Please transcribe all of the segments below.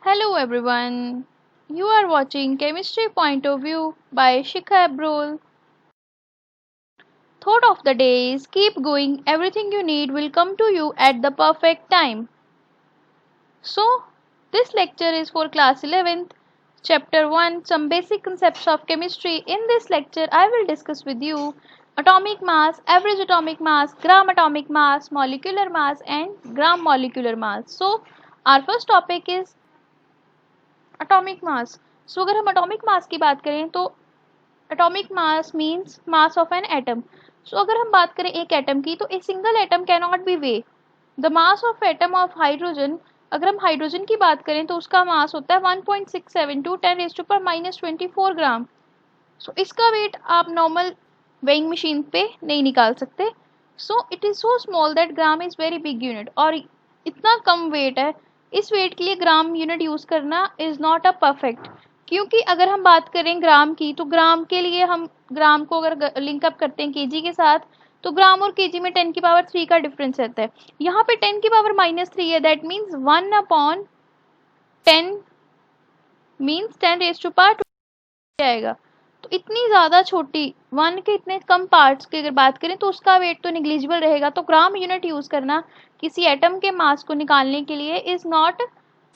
Hello everyone. You are watching Chemistry Point of View by Shikha Abrol. Thought of the day is keep going, everything you need will come to you at the perfect time. So, this lecture is for class 11th, chapter 1, some basic concepts of chemistry. In this lecture, I will discuss with you atomic mass, average atomic mass, gram atomic mass, molecular mass and gram molecular mass. So, our first topic is atomic mass. So अगर हम atomic mass की बात करें तो atomic mass means mass of an atom. So अगर हम बात करें एक एटम की तो a single atom can not be weigh the mass of atom of hydrogen. अगर हम हाइड्रोजन की बात करें तो उसका मास होता है 1.672 10⁻⁴ ग्राम। सो इसका वेट आप नॉर्मल वेइंग मशीन पे नहीं निकाल सकते। सो it is so small that gram is very big unit, और इतना कम वेट है, इस वेट के लिए ग्राम यूनिट यूज करना इज नॉट अ परफेक्ट। क्योंकि अगर हम बात करें ग्राम की तो ग्राम के लिए हम ग्राम को अगर लिंकअप करते हैं केजी के साथ तो ग्राम और केजी में 10⁻³ का डिफरेंस रहता है। यहाँ पे 10⁻³ है, दैट मीन्स 1/10 मीन्स 10⁻² आएगा। तो इतनी ज़्यादा छोटी वन के इतने कम पार्ट्स की अगर बात करें तो उसका वेट तो निग्लिजिबल रहेगा। तो ग्राम यूनिट यूज़ करना किसी एटम के मास को निकालने के लिए is not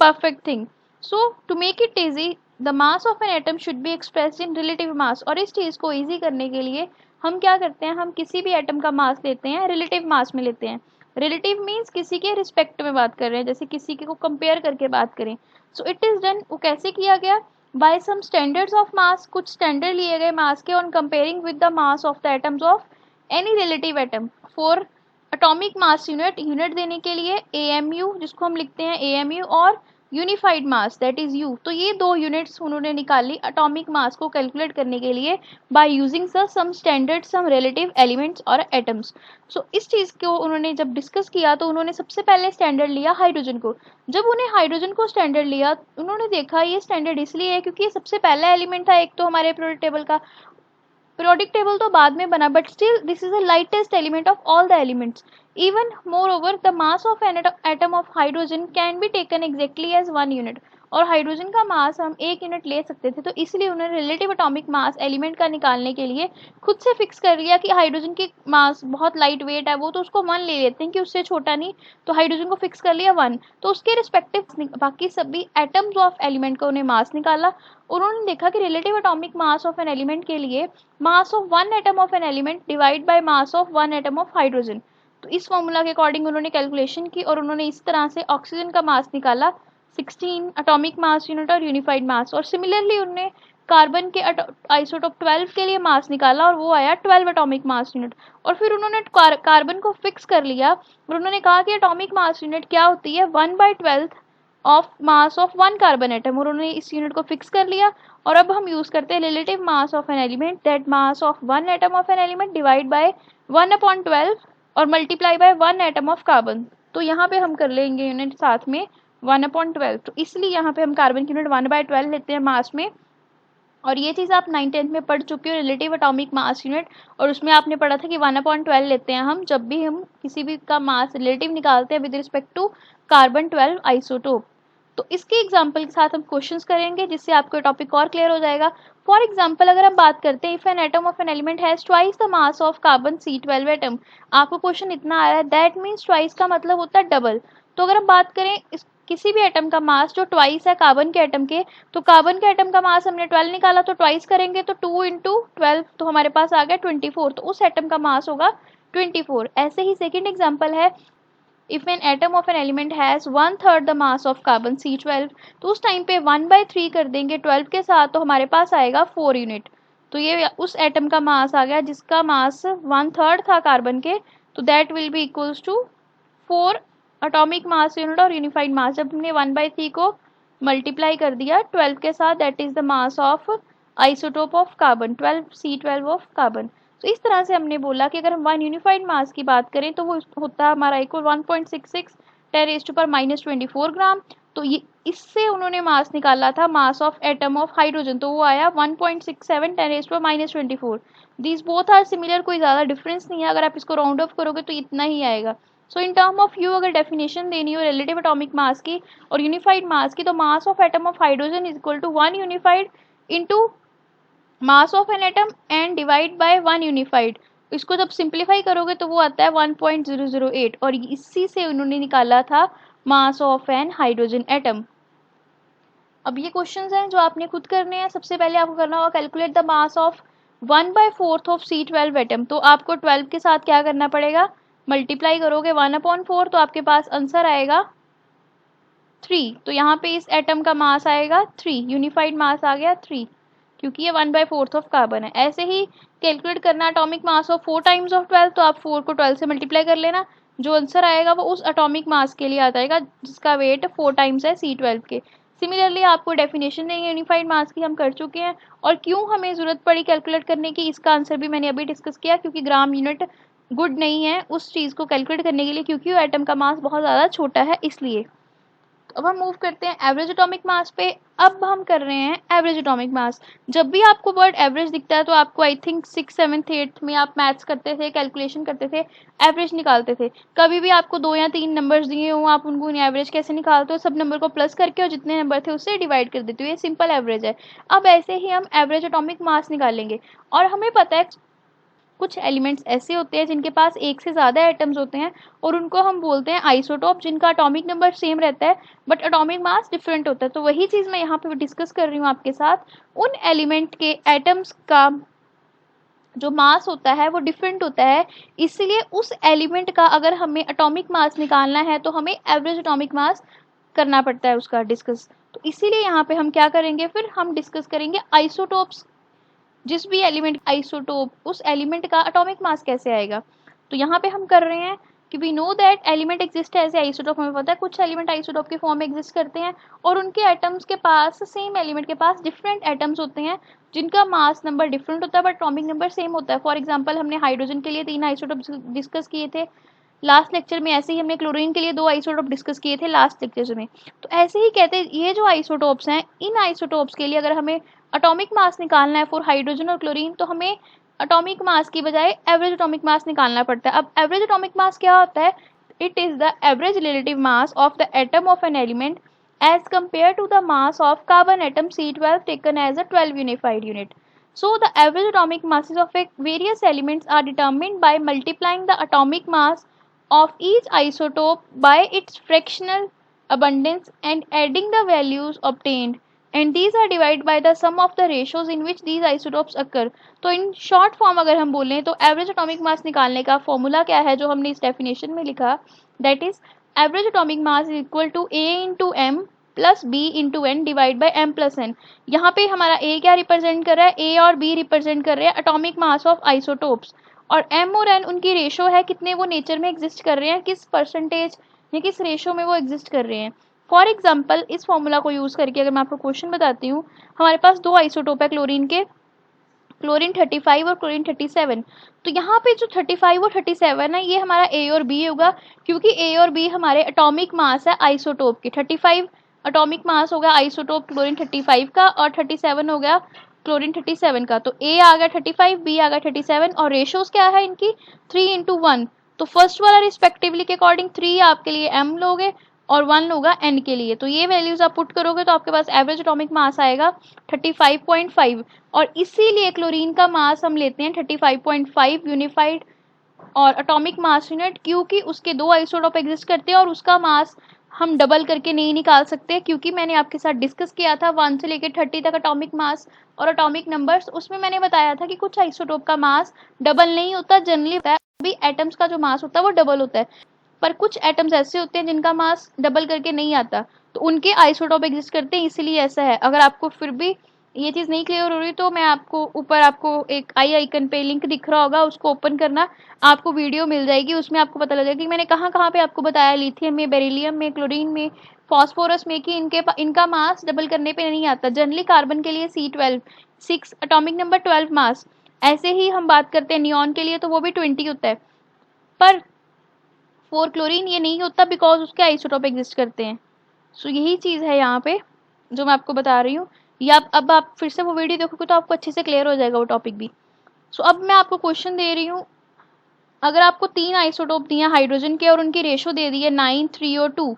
perfect thing. So to make it easy the mass of an atom should be expressed in relative mass. और इस चीज़ को ईजी करने के लिए हम क्या करते हैं, हम किसी भी एटम का मास लेते हैं, रिलेटिव मास में लेते हैं। रिलेटिव मीन्स किसी के रिस्पेक्ट में बात कर रहे हैं, जैसे किसी के को कंपेयर करके बात करें। सो इट इज़ डन, वो कैसे किया गया, by some standards of mass। कुछ स्टैंडर्ड लिए गए मास के on comparing with the mass of the atoms of any relative atom for atomic mass unit देने के लिए AMU, जिसको हम लिखते हैं AMU, और unified mass that is U। तो ये दो यूनिट्स उन्होंने निकाली अटोमिक मास को कैलकुलेट करने के लिए by using some standard some relative elements और एटम्स। सो इस चीज़ को उन्होंने जब डिस्कस किया तो उन्होंने सबसे पहले स्टैंडर्ड लिया हाइड्रोजन को। जब उन्हें हाइड्रोजन को स्टैंडर्ड लिया उन्होंने देखा ये स्टैंडर्ड इसलिए है क्योंकि ये सबसे पहला एलिमेंट था एक तो हमारे पीरियोडिक टेबल का। पीरियोडिक टेबल तो बाद में बना, but still this is the lightest element of all the elements. Even more over the mass of an atom of hydrogen can be taken exactly as 1 unit. और hydrogen का mass हम 1 unit ले सकते थे, तो इसलिए उन्होंने रिलेटिव एटॉमिक मास element का निकालने के लिए खुद से फिक्स कर लिया कि हाइड्रोजन की मास बहुत लाइट वेट है वो, तो उसको 1 ले लेते हैं कि उससे छोटा नहीं, तो हाइड्रोजन को फिक्स कर लिया 1। तो उसके रिस्पेक्टिव बाकी सभी एटम्स ऑफ एलिमेंट का उन्हें मास निकाला। उन्होंने देखा कि relative atomic mass of an element के लिए mass of 1 atom of an element divide by mass of 1 atom of hydrogen. तो इस फॉर्मूला के अकॉर्डिंग उन्होंने कैलकुलेशन की और उन्होंने इस तरह से ऑक्सीजन का मास निकाला 16 एटॉमिक मास यूनिट और यूनिफाइड मास। और सिमिलरली उन्होंने कार्बन के आइसोटोप 12 के लिए मास निकाला और वो आया 12 एटॉमिक मास यूनिट। और फिर उन्होंने कार्बन को फिक्स कर लिया और उन्होंने कहा कि एटॉमिक मास यूनिट क्या होती है, 1/12 of mass of 1 carbon atom, और उन्होंने इस यूनिट को फिक्स कर लिया। और अब हम यूज करते हैं relative mass of an element, that mass of 1 atom of an element divide by 1/12 और multiply by 1 atom of carbon. तो यहाँ पे हम कर लेंगे यूनिट साथ में 1/12, तो इसलिए यहाँ पे हम कार्बन की यूनिट 1/12 लेते हैं मास में। और ये चीज़ आप 9th-10th में पढ़ चुके हो, रिलेटिव एटॉमिक मास यूनिट, और उसमें आपने पढ़ा था कि 1/12 लेते हैं हम जब भी हम किसी भी का मास रिलेटिव निकालते हैं with respect to carbon 12 isotope. तो इसके एग्जाम्पल के साथ हम क्वेश्चंस करेंगे जिससे आपको टॉपिक और क्लियर हो जाएगा। फॉर एग्जाम्पल अगर हम बात करते हैं, if N atom of an element has twice the mass of carbon C12 atom, आपको क्वेश्चन इतना आया है, दैट मीन्स ट्वाइस का मतलब होता है डबल। तो अगर हम बात करें किसी भी एटम का मास जो ट्वाइस है कार्बन के एटम के, तो कार्बन के एटम का मास हमने 12 निकाला तो ट्वाइस करेंगे तो 2 × 12 तो हमारे पास आ गया 24, तो उस एटम का मास होगा 24। ऐसे ही सेकेंड एग्जाम्पल है, if N atom of an element has 1/3 the mass of carbon C12, तो उस टाइम पे 1/3 कर देंगे 12 के साथ तो हमारे पास आएगा 4 यूनिट। तो ये उस एटम का मास आ गया जिसका मास 1/3 था कार्बन के, तो that will be equals to 4 atomic mass unit और यूनिफाइड मास। जब हमने 1/3 को मल्टीप्लाई कर दिया 12 के साथ, that is the mass of isotope of carbon 12C12 of carbon. तो इस तरह से हमने बोला कि अगर हम 1 यूनिफाइड मास की बात करें तो वो होता है हमारा इक्वल 1.66 10⁻⁻24 ग्राम। तो ये इससे उन्होंने मास निकाला था mass of atom of hydrogen, तो वो आया 1.67 10⁻⁻24। दीज बोथ आर सिमिलर, कोई ज़्यादा डिफरेंस नहीं है, अगर आप इसको राउंड ऑफ करोगे तो इतना ही आएगा। सो इन टर्म ऑफ यू अगर डेफिनेशन देनी हो रिलेटिव एटॉमिक मास की और यूनिफाइड मास की, तो mass of atom of hydrogen is equal to 1 unified into mass of an atom and divide by 1 unified. इसको जब सिंप्लीफाई करोगे तो वो आता है 1.008 और इसी से उन्होंने निकाला था mass of an hydrogen atom. अब ये क्वेश्चंस हैं जो आपने खुद करने हैं। सबसे पहले आपको करना होगा calculate the mass of 1/4 of C12 atom. तो आपको 12 के साथ क्या करना पड़ेगा, मल्टीप्लाई करोगे 1/4 तो आपके पास आंसर आएगा 3। तो यहाँ पे इस एटम का मास आएगा 3, यूनिफाइड मास आ गया 3 क्योंकि ये 1/4 ऑफ कार्बन है। ऐसे ही कैलकुलेट करना atomic mass of 4 times of 12, तो आप 4 को 12 से मल्टीप्लाई कर लेना, जो आंसर आएगा वो उस एटॉमिक मास के लिए आ जाएगा जिसका वेट 4 टाइम्स है C12 के। सिमिलरली आपको डेफिनेशन देंगे यूनिफाइड मास की, हम कर चुके हैं। और क्यों हमें ज़रूरत पड़ी कैलकुलेट करने की, इसका आंसर भी मैंने अभी डिस्कस किया, क्योंकि ग्राम यूनिट गुड नहीं है उस चीज़ को कैलकुलेट करने के लिए, क्योंकि वो एटम का मास बहुत ज़्यादा छोटा है इसलिए। अब हम मूव करते हैं एवरेज एटॉमिक मास पे। अब हम कर रहे हैं एवरेज एटॉमिक मास। जब भी आपको वर्ड एवरेज दिखता है तो आपको I think 6th 7th 8th में आप मैथ्स करते थे, कैलकुलेशन करते थे, एवरेज निकालते थे। कभी भी आपको 2 या 3 नंबर्स दिए हों, आप उनको एवरेज कैसे निकालते हो, सब नंबर को प्लस करके और जितने नंबर थे उससे डिवाइड कर देते हो, ये सिंपल एवरेज है। अब ऐसे ही हम एवरेज एटॉमिक मास निकालेंगे। और हमें पता है कुछ एलिमेंट्स ऐसे होते हैं जिनके पास एक से ज़्यादा एटम्स होते हैं और उनको हम बोलते हैं आइसोटोप, जिनका एटॉमिक नंबर सेम रहता है बट एटॉमिक मास डिफरेंट होता है। तो वही चीज़ मैं यहाँ पे डिस्कस कर रही हूँ आपके साथ। उन एलिमेंट के एटम्स का जो मास होता है वो डिफरेंट होता है, इसलिए उस एलिमेंट का अगर हमें एटॉमिक मास निकालना है तो हमें एवरेज एटॉमिक मास करना पड़ता है उसका डिस्कस। तो इसीलिए यहाँ पे हम क्या करेंगे, फिर हम डिस्कस करेंगे आइसोटोप्स। जिस भी एलिमेंट आइसोटोप, उस एलिमेंट का एटॉमिक मास कैसे आएगा। तो यहाँ पे हम कर रहे हैं कि we know that element exist as isotope. हमें पता है कुछ एलिमेंट आइसोटोप के फॉर्म में एग्जिस्ट करते हैं और उनके एटम्स के पास, सेम एलिमेंट के पास डिफरेंट एटम्स होते हैं जिनका मास नंबर डिफरेंट होता है बट एटॉमिक नंबर सेम होता है। फॉर एग्जाम्पल हमने हाइड्रोजन के लिए 3 आइसोटोप डिस्कस किए थे लास्ट लेक्चर में, ऐसे ही हमने क्लोरीन के लिए 2 आइसोटोप डिस्कस किए थे लास्ट लेक्चर में। तो ऐसे ही कहते हैं ये जो आइसोटोप्स हैं, इन आइसोटोप्स के लिए अगर हमें एटॉमिक मास निकालना है फॉर हाइड्रोजन और क्लोरीन, तो हमें एटॉमिक मास की बजाय एवरेज एटॉमिक मास निकालना पड़ता है। अब एवरेज एटॉमिक मास क्या होता है, it is the average relative mass of the atom of an element as compared to the mass of carbon atom C12 taken as a 12 unified unit. So the average atomic masses of various elements are determined by multiplying the atomic mass of each isotope by its fractional abundance and adding the values obtained, and these are divided by the sum of the ratios in which these isotopes occur. तो in short form अगर हम बोलें तो average atomic मास निकालने का formula क्या है जो हमने इस डेफिनेशन में लिखा, that is average atomic mass is equal to A into M plus B into N divide by M plus N. यहाँ पे हमारा ए क्या रिप्रेजेंट कर रहा है, ए और बी रिप्रेजेंट कर रहे हैं एटॉमिक मास ऑफ आइसोटोप्स, और एम और एन उनकी रेशो है कितने वो नेचर में एग्जिस्ट कर रहे हैं, किस परसेंटेज या किस रेशो में वो एग्जिस्ट कर रहे हैं। फॉर एग्जाम्पल इस फॉर्मूला को यूज़ करके अगर मैं आपको क्वेश्चन बताती हूँ, हमारे पास 2 आइसोटोप है क्लोरीन के, क्लोरीन 35 और क्लोरीन 37। तो यहाँ पे जो 35 और 37 है ये हमारा ए और बी होगा, क्योंकि ए और बी हमारे एटॉमिक मास है आइसोटोप के। 35 एटॉमिक मास हो गया आइसोटोप क्लोरीन 35 का और 37 हो गया क्लोरीन 37 का। तो ए आ गया 35, बी आ गया 37 और रेशोज क्या है इनकी 3:1। तो फर्स्ट वाला रिस्पेक्टिवली के अकॉर्डिंग 3 आपके लिए एम लोगे और 1 होगा एन के लिए। तो ये वैल्यूज आप पुट करोगे तो आपके पास एवरेज एटॉमिक मास आएगा 35.5। और इसीलिए क्लोरीन का मास हम लेते हैं 35.5 यूनिफाइड और एटॉमिक मास यूनिट, क्योंकि उसके 2 आइसोटोप एग्जिस्ट करते हैं और उसका मास हम डबल करके नहीं निकाल सकते, क्योंकि मैंने आपके साथ डिस्कस किया था 1 से लेकर 30 तक एटॉमिक मास और एटॉमिक नंबर्स। उसमें मैंने बताया था कि कुछ आइसोटोप का मास डबल नहीं होता, जनरली होता है, अभी एटम्स का जो मास होता है वो डबल होता है, पर कुछ एटम्स ऐसे होते हैं जिनका मास डबल करके नहीं आता, तो उनके आइसोटोप एग्जिस्ट करते हैं, इसीलिए ऐसा है। अगर आपको फिर भी ये चीज़ नहीं क्लियर हो रही तो मैं आपको ऊपर आपको एक आई आइकन पे लिंक दिख रहा होगा, उसको ओपन करना, आपको वीडियो मिल जाएगी, उसमें आपको पता लग जाएगा कि मैंने कहाँ कहाँ पे आपको बताया, लिथियम में, बेरिलियम में, क्लोरीन में, फॉस्फोरस में, कि इनका मास डबल करने पे नहीं आता। जनरली कार्बन के लिए C12 6 एटॉमिक नंबर 12 मास, ऐसे ही हम बात करते हैं नियॉन के लिए तो वो भी 20 होता है, पर फॉर क्लोरीन ये नहीं होता बिकॉज उसके आइसोटोप एग्जिस्ट करते हैं। सो यही चीज़ है यहाँ पे जो मैं आपको बता रही हूँ, या अब आप फिर से वो वीडियो देखोगे तो आपको अच्छे से क्लियर हो जाएगा वो टॉपिक भी। सो अब मैं आपको क्वेश्चन दे रही हूँ, अगर आपको 3 आइसोटोप दिए हैं हाइड्रोजन के और उनकी रेशो दे दी है 9, 3 और 2,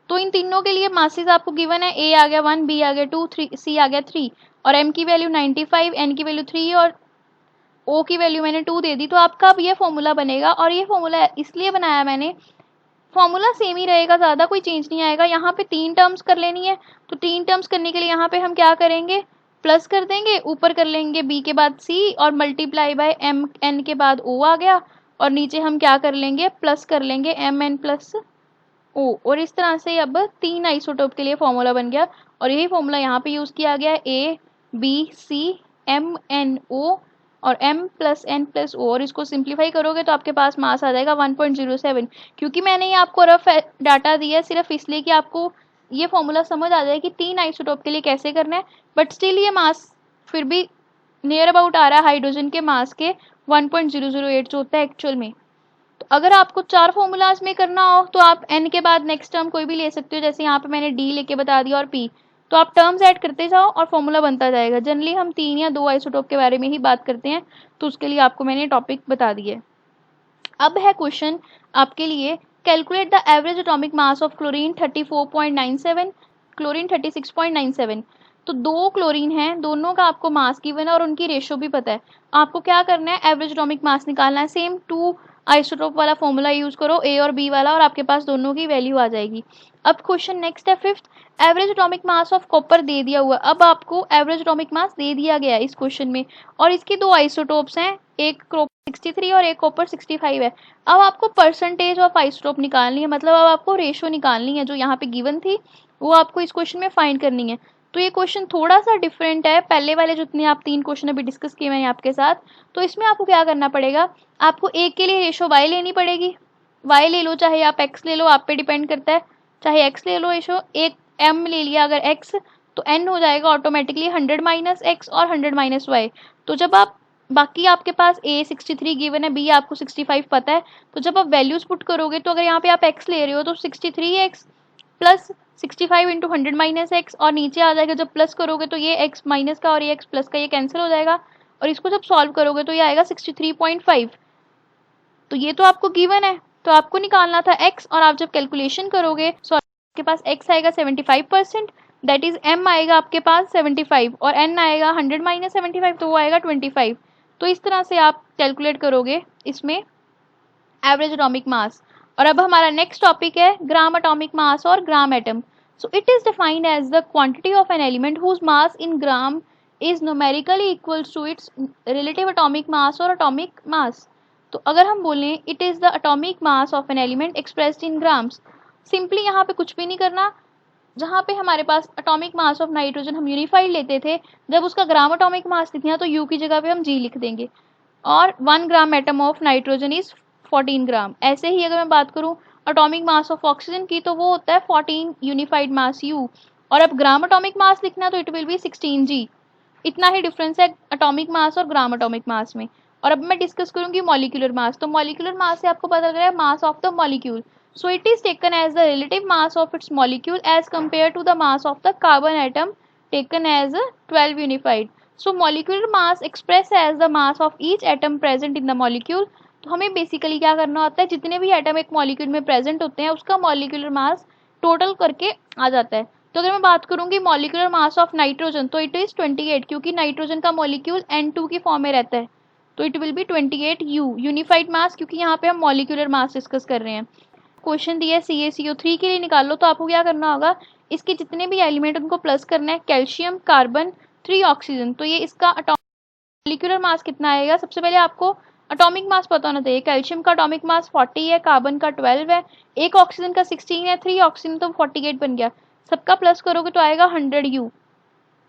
तो इन तीनों के लिए मासेस आपको गिवन है, ए आ गया 1, बी आ गया 2, 3, सी आ गया 3 और एम की वैल्यू 95, एन की वैल्यू 3 और ओ की वैल्यू मैंने 2 दे दी। तो आपका अब ये फॉर्मूला बनेगा, और ये फॉर्मूला इसलिए बनाया मैंने, फॉर्मूला सेम ही रहेगा, ज़्यादा कोई चेंज नहीं आएगा। यहाँ पे 3 टर्म्स कर लेनी है, तो 3 टर्म्स करने के लिए यहाँ पे हम क्या करेंगे, प्लस कर देंगे, ऊपर कर लेंगे बी के बाद सी और मल्टीप्लाई बाय एम एन के बाद ओ आ गया, और नीचे हम क्या कर लेंगे, प्लस कर लेंगे एम एन प्लस ओ, और इस तरह से अब 3 आइसोटोप के लिए फॉर्मूला बन गया। और यही फॉर्मूला यहाँ पे यूज़ किया गया है, A B C M N O और m plus N plus O, और इसको सिंप्लीफाई करोगे तो आपके पास मास आ जाएगा 1.07। क्योंकि मैंने ये आपको रफ डाटा दिया है सिर्फ इसलिए कि आपको ये फॉर्मूला समझ आ जाए कि 3 आइसोटोप के लिए कैसे करना है, बट स्टिल ये मास फिर भी नियर अबाउट आ रहा है हाइड्रोजन के मास के 1.008 जो होता है एक्चुअल में। तो अगर आपको 4 फॉर्मूलाज में करना हो तो आप n के बाद नेक्स्ट टर्म कोई भी ले सकते हो, जैसे यहाँ पे मैंने d लेके बता दिया और p, तो आप टर्म्स ऐड करते जाओ और फॉर्मूला बनता जाएगा। जनरली हम 3 या 2 आइसोटोप के बारे में ही बात करते हैं, तो उसके लिए आपको मैंने टॉपिक बता दिए। अब है क्वेश्चन आपके लिए, calculate the average atomic mass of chlorine 34.97, chlorine 36.97। तो 2 क्लोरीन हैं, दोनों का आपको मास गिवन है और उनकी रेशो भी पता है। आपको क्या करना है, एवरेज एटॉमिक मास निकालना है। सेम 2 आइसोटोप वाला फॉर्मूला यूज करो, ए और बी वाला, और आपके पास दोनों की वैल्यू आ जाएगी। अब क्वेश्चन नेक्स्ट है 5th, average atomic mass of copper दे दिया हुआ। अब आपको एवरेज एटॉमिक मास दे दिया गया है इस क्वेश्चन में, और इसकी 2 आइसोटोप्स हैं, एक कॉपर 63 और एक कॉपर 65 है। अब आपको परसेंटेज ऑफ आइसोटोप निकालनी है, मतलब अब आपको रेशो निकालनी है, जो यहाँ पे गिवन थी वो आपको इस क्वेश्चन में फाइंड करनी है। तो ये क्वेश्चन थोड़ा सा डिफरेंट है पहले वाले जितने आप 3 क्वेश्चन अभी डिस्कस किए हैं आपके साथ। तो इसमें आपको क्या करना पड़ेगा, आपको एक के लिए रेशो y लेनी पड़ेगी, y ले लो चाहे आप x ले लो, आप पे डिपेंड करता है, चाहे x ले लो रेशो, एक m ले लिया अगर x, तो n हो जाएगा ऑटोमेटिकली 100 माइनस x और 100 माइनस y। तो जब आप बाकी आपके पास a 63 गिवन है, b आपको 65 पता है, तो जब आप वैल्यूज पुट करोगे तो अगर यहाँ पे आप x ले रहे हो तो 63x plus 65 into 100 minus x, और नीचे आ जाएगा जब प्लस करोगे तो ये x माइनस का और ये x प्लस का ये कैंसिल हो जाएगा, और इसको जब सॉल्व करोगे तो ये आएगा 63.5। तो ये तो आपको गिवन है, तो आपको निकालना था x, और आप जब कैलकुलेशन करोगे तो आपके पास x आएगा 75%, दैट इज m आएगा आपके पास 75 और n आएगा 100 माइनस 75, तो वो आएगा 25। तो इस तरह से आप कैलकुलेट करोगे इसमें एवरेज एटॉमिक मास। और अब हमारा नेक्स्ट टॉपिक है ग्राम एटॉमिक मास और gram atom. So it is defined as the quantity of an element whose mass in gram is numerically equals to its relative atomic mass और atomic mass. तो अगर हम बोलें it is the atomic mass of an element expressed in grams, simply यहाँ पे कुछ भी नहीं करना। जहाँ पे हमारे पास एटॉमिक मास ऑफ नाइट्रोजन हम यूनिफाइड लेते थे, जब उसका ग्राम एटॉमिक मास लिखना है तो यू की जगह पे हम जी लिख देंगे, और 1 ग्राम एटम ऑफ नाइट्रोजन इज 14 ग्राम। ऐसे ही अगर मैं बात करूं एटॉमिक मास ऑफ ऑक्सीजन की, तो वो होता है 14 यूनिफाइड मास यू, और अब ग्राम एटॉमिक मास लिखना तो इट विल बी 16 जी। इतना ही डिफरेंस है एटॉमिक मास और ग्राम एटॉमिक मास में। और अब मैं डिस्कस करूंगी मॉलिक्यूलर मास। तो मॉलिक्यूलर मास से आपको पता लग रहा है mass of the molecule, so it is taken as the relative mass of its molecule as compared to the mass of the carbon atom taken as 12 unified. So molecular mass expressed as the mass of each atom present in the molecule. तो हमें basically क्या करना होता है, जितने भी atom एक molecule में प्रेजेंट होते हैं उसका मॉलिक्यूलर मास टोटल करके आ जाता है। तो अगर मैं बात करूंगी मॉलिक्यूलर मास ऑफ नाइट्रोजन, तो इट इज 28, क्योंकि नाइट्रोजन का मॉलिक्यूल N2 की फॉर्म में रहता है, तो it will be 28 U unified mass, क्योंकि यहाँ पे हम मॉलिक्यूलर मास डिस्कस कर रहे हैं। क्वेश्चन दिया है CaCO3 के लिए निकाल लो, तो आपको क्या करना होगा, इसके जितने भी एलिमेंट उनको प्लस करना है, कैल्शियम, कार्बन, 3 ऑक्सीजन। तो ये इसका मॉलिक्यूलर मास कितना आएगा, सबसे पहले आपको एटॉमिक मास पता होना चाहिए। कैल्शियम का एटॉमिक मास 40 है, कार्बन का 12 है, एक ऑक्सीजन का 16 है, 3 ऑक्सीजन तो 48 बन गया, सबका प्लस करोगे तो आएगा 100 U।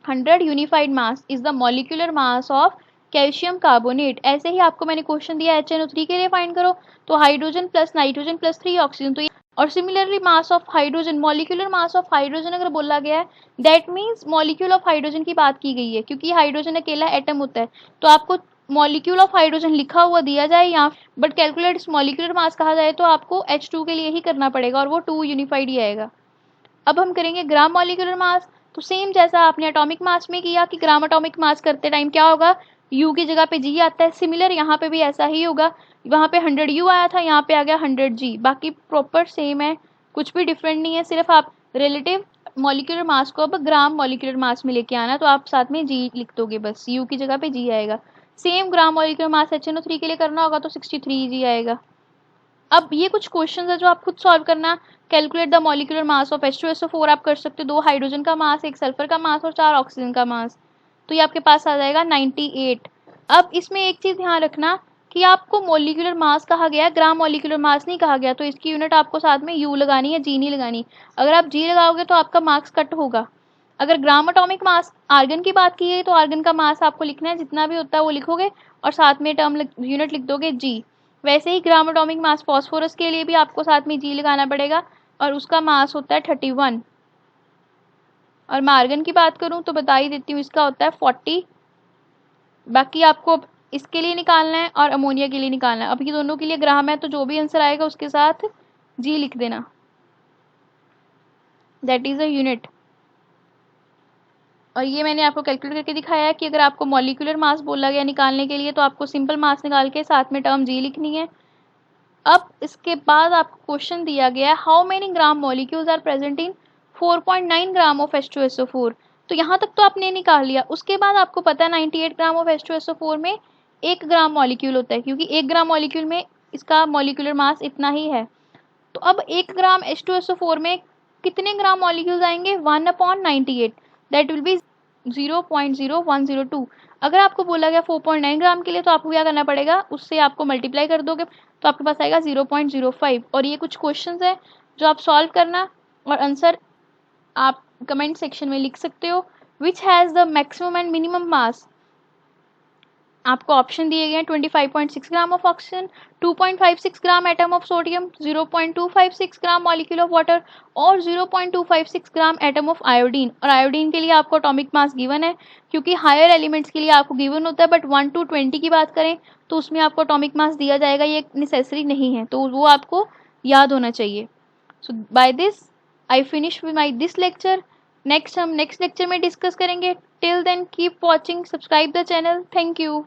100 unified mass is the molecular mass of calcium carbonate. ऐसे ही आपको मैंने क्वेश्चन दिया HNO3 के लिए फाइंड करो, तो hydrogen plus nitrogen plus 3 oxygen, तो और similarly mass of hydrogen, molecular mass of hydrogen अगर बोला गया है that means molecule of hydrogen की बात की गई है, क्योंकि हाइड्रोजन अकेला एटम होता है। तो आपको मॉलिक्यूल ऑफ हाइड्रोजन लिखा हुआ दिया जाए यहाँ, बट कैलकुलेट मॉलिक्यूलर मास कहा जाए तो आपको H2 के लिए ही करना पड़ेगा, और वो 2 यूनिफाइड ही आएगा। अब हम करेंगे ग्राम मॉलिक्यूलर मास। तो सेम जैसा आपने एटॉमिक मास में किया कि ग्राम एटॉमिक मास करते टाइम क्या होगा, U की जगह पे G आता है, सिमिलर यहाँ पे भी ऐसा ही होगा। वहाँ पे 100U आया था, यहाँ पे आ गया 100G। बाकी प्रॉपर सेम है, कुछ भी डिफरेंट नहीं है, सिर्फ आप रिलेटिव मॉलिक्यूलर मास को अब ग्राम मॉलिक्यूलर मास में लेके आना, तो आप साथ में G लिख दोगे, बस U की जगह पे G आएगा। Same gram molecular mass HNO3 के लिए करना होगा तो 63G आएगा। अब ये कुछ क्वेश्चन है जो आप खुद सॉल्व करना। Calculate the molecular mass of H2SO4 आप कर सकते हो, 2 हाइड्रोजन का मास, 1 सल्फर का मास और 4 ऑक्सीजन का मास, तो ये आपके पास आ जाएगा 98। अब इसमें एक चीज़ ध्यान रखना कि आपको मॉलिक्यूलर मास कहा गया है, ग्राम मॉलिक्यूलर मास नहीं कहा गया, तो इसकी यूनिट आपको साथ में U लगानी है, G नहीं लगानी। अगर आप G लगाओगे तो आपका मार्क्स कट होगा। अगर ग्राम एटॉमिक मास आर्गन की बात की है तो आर्गन का मास आपको लिखना है, जितना भी होता है वो लिखोगे और साथ में टर्म यूनिट लिख दोगे G। वैसे ही ग्राम एटॉमिक मास फॉस्फोरस के लिए भी आपको साथ में G लगाना पड़ेगा और उसका मास होता है 31। और मैं आर्गन की बात करूं तो बता ही देती हूँ, इसका होता है 40। बाकी आपको इसके लिए निकालना है और अमोनिया के लिए निकालना है। अब ये दोनों के लिए ग्राम है तो जो भी आंसर आएगा उसके साथ G लिख देना, दैट इज अ यूनिट। और ये मैंने आपको कैलकुलेट करके दिखाया है कि अगर आपको मॉलिक्यूलर मास बोला गया निकालने के लिए तो आपको सिंपल मास निकाल के साथ में टर्म G लिखनी है। अब इसके बाद आपको क्वेश्चन दिया गया है how many gram molecules are present in 4.9 gram of H2SO4। तो यहाँ तक तो आपने निकाल लिया। उसके बाद आपको पता है 98 ग्राम ऑफ H2SO4 में 1 ग्राम मॉलिक्यूल होता है, क्योंकि 1 ग्राम मॉलिक्यूल में इसका मॉलिक्यूलर मास इतना ही है। तो अब 1 ग्राम H2SO4 में कितने ग्राम मॉलिक्यूल्स आएंगे? 1/98, दैट विल बी 0.0102। अगर आपको बोला गया 4.9 ग्राम के लिए तो आपको क्या करना पड़ेगा, उससे आपको मल्टीप्लाई कर दोगे तो आपके पास आएगा 0.05। और ये कुछ क्वेश्चंस है जो आप सॉल्व करना और आंसर आप कमेंट सेक्शन में लिख सकते हो। Which has the maximum and minimum mass, आपको ऑप्शन दिए गए हैं 25.6 gram of oxygen, 2.56 gram atom of sodium, 0.256 gram molecule of water और 0.256 ग्राम एटम ऑफ आयोडीन। और आयोडीन के लिए आपको एटॉमिक मास गिवन है, क्योंकि हायर एलिमेंट्स के लिए आपको गिवन होता है, बट 1 to 20 की बात करें तो उसमें आपको एटॉमिक मास दिया जाएगा, ये नेसेसरी नहीं है, तो वो आपको याद होना चाहिए। So by this I finish with my this lecture. Next हम नेक्स्ट लेक्चर में डिस्कस करेंगे। Till then keep watching, subscribe the channel. Thank you.